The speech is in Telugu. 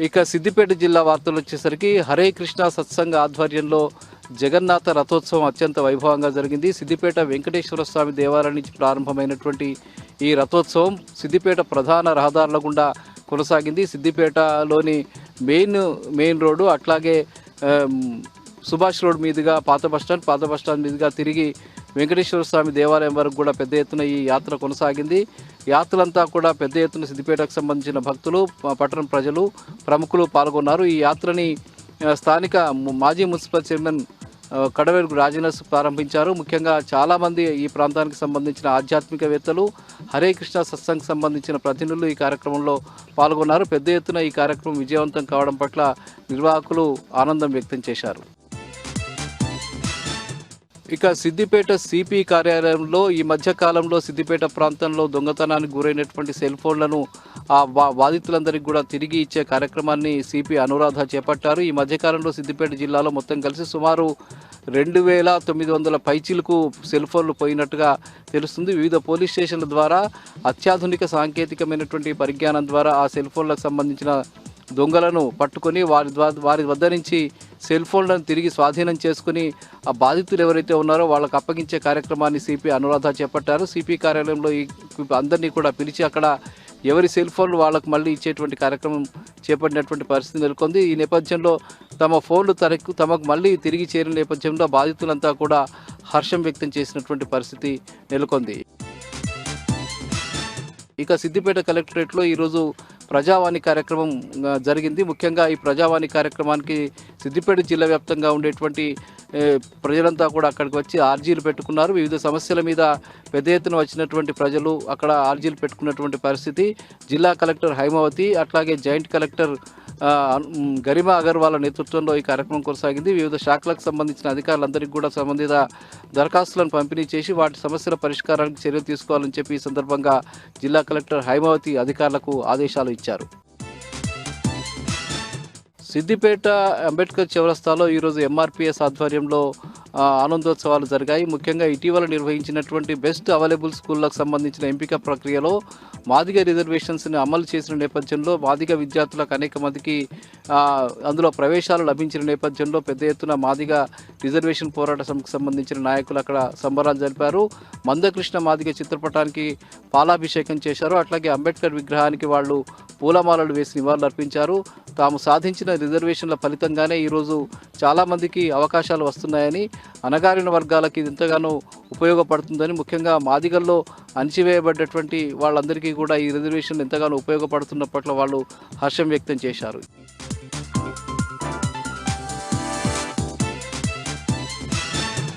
ఇక సిద్దిపేట జిల్లా వార్తలు వచ్చేసరికి హరే కృష్ణ సత్సంగ ఆధ్వర్యంలో జగన్నాథ రథోత్సవం అత్యంత వైభవంగా జరిగింది. సిద్దిపేట వెంకటేశ్వర స్వామి దేవాలయం నుంచి ప్రారంభమైనటువంటి ఈ రథోత్సవం సిద్దిపేట ప్రధాన రహదారుల గుండా కొనసాగింది. సిద్దిపేటలోని మెయిన్ రోడ్డు అట్లాగే సుభాష్ రోడ్ మీదుగా పాత బస్టాండ్ మీదుగా తిరిగి వెంకటేశ్వర స్వామి దేవాలయం వరకు కూడా పెద్ద ఎత్తున ఈ యాత్ర కొనసాగింది. యాత్రలంతా కూడా పెద్ద ఎత్తున సిద్దిపేటకు సంబంధించిన భక్తులు, పట్టణ ప్రజలు, ప్రముఖులు పాల్గొన్నారు. ఈ యాత్రని స్థానిక మాజీ మున్సిపల్ చైర్మన్ కడవేరు రాజనర్స్ ప్రారంభించారు. ముఖ్యంగా చాలామంది ఈ ప్రాంతానికి సంబంధించిన ఆధ్యాత్మికవేత్తలు, హరే కృష్ణ సత్సంగ్ సంబంధించిన ప్రతినిధులు ఈ కార్యక్రమంలో పాల్గొన్నారు. పెద్ద ఎత్తున ఈ కార్యక్రమం విజయవంతం కావడం పట్ల నిర్వాహకులు ఆనందం వ్యక్తం చేశారు. ఇక సిద్దిపేట సిపి కార్యాలయంలో ఈ మధ్య కాలంలో సిద్దిపేట ప్రాంతంలో దొంగతనానికి గురైనటువంటి సెల్ ఫోన్లను ఆ బాధితులందరికీ కూడా తిరిగి ఇచ్చే కార్యక్రమాన్ని సిపి అనురాధ చేపట్టారు. ఈ మధ్యకాలంలో సిద్దిపేట జిల్లాలో మొత్తం కలిసి సుమారు 2900 పైచీలకు సెల్ ఫోన్లు పోయినట్టుగా తెలుస్తుంది. వివిధ పోలీస్ స్టేషన్ల ద్వారా అత్యాధునిక సాంకేతికమైనటువంటి పరిజ్ఞానం ద్వారా ఆ సెల్ ఫోన్లకు సంబంధించిన దొంగలను పట్టుకొని వారి వద్ద నుంచి సెల్ ఫోన్లను తిరిగి స్వాధీనం చేసుకుని ఆ బాధితులు ఎవరైతే ఉన్నారో వాళ్ళకు అప్పగించే కార్యక్రమాన్ని సిపి అనురాధ చేపట్టారు. సిపి కార్యాలయంలో ఈ అందరినీ కూడా పిలిచి అక్కడ ఎవరి సెల్ ఫోన్లు వాళ్ళకు మళ్ళీ ఇచ్చేటువంటి కార్యక్రమం చేపట్టినటువంటి పరిస్థితి నెలకొంది. ఈ నేపథ్యంలో తమ ఫోన్లు తమకు మళ్ళీ తిరిగి చేరిన నేపథ్యంలో బాధితులంతా కూడా హర్షం వ్యక్తం చేసినటువంటి పరిస్థితి నెలకొంది. ఇక సిద్దిపేట కలెక్టరేట్లో ఈరోజు ప్రజావాణి కార్యక్రమం జరిగింది. ముఖ్యంగా ఈ ప్రజావాణి కార్యక్రమానికి సిద్దిపేట జిల్లా వ్యాప్తంగా ఉండేటువంటి ప్రజలంతా కూడా అక్కడికి వచ్చి ఆర్జీలు పెట్టుకున్నారు. వివిధ సమస్యల మీద పెద్ద ఎత్తున వచ్చినటువంటి ప్రజలు అక్కడ ఆర్జీలు పెట్టుకున్నటువంటి పరిస్థితి. జిల్లా కలెక్టర్ హైమావతి అట్లాగే జాయింట్ కలెక్టర్ గరిమా అగర్వాల్ నేతృత్వంలో ఈ కార్యక్రమం కొనసాగింది. వివిధ శాఖలకు సంబంధించిన అధికారులందరికీ కూడా సంబంధిత దరఖాస్తులను పంపిణీ చేసి వాటి సమస్యల పరిష్కారానికి చర్యలు తీసుకోవాలని చెప్పి ఈ సందర్భంగా జిల్లా కలెక్టర్ హైమావతి అధికారులకు ఆదేశాలు ఇచ్చారు. సిద్దిపేట అంబేద్కర్ చౌరస్తాలో ఈరోజు ఎంఆర్పిఎస్ ఆధ్వర్యంలో ఆనందోత్సవాలు జరిగాయి. ముఖ్యంగా ఇటీవల నిర్వహించినటువంటి బెస్ట్ అవైలబుల్ స్కూళ్ళకు సంబంధించిన ఎంపిక ప్రక్రియలో మాదిగ రిజర్వేషన్స్ని అమలు చేసిన నేపథ్యంలో మాదిగ విద్యార్థులకు అనేక మందికి అందులో ప్రవేశాలు లభించిన నేపథ్యంలో పెద్ద ఎత్తున మాదిగ రిజర్వేషన్ పోరాట సమితికి సంబంధించిన నాయకులు అక్కడ సంబరాలు జరిపారు. మందకృష్ణ మాదిగ చిత్రపటానికి పాలాభిషేకం చేశారు. అట్లాగే అంబేద్కర్ విగ్రహానికి వాళ్ళు పూలమాలలు వేసి నివాళులు అర్పించారు. తాము సాధించిన రిజర్వేషన్ల ఫలితంగానే ఈరోజు చాలామందికి అవకాశాలు వస్తున్నాయని, అణగారిన వర్గాలకి ఇది ఎంతగానో ఉపయోగపడుతుందని, ముఖ్యంగా మాదిగల్లో అణచివేయబడ్డటువంటి వాళ్ళందరికీ కూడా ఈ రిజర్వేషన్లు ఎంతగానో ఉపయోగపడుతున్న పట్ల వాళ్ళు హర్షం వ్యక్తం చేశారు.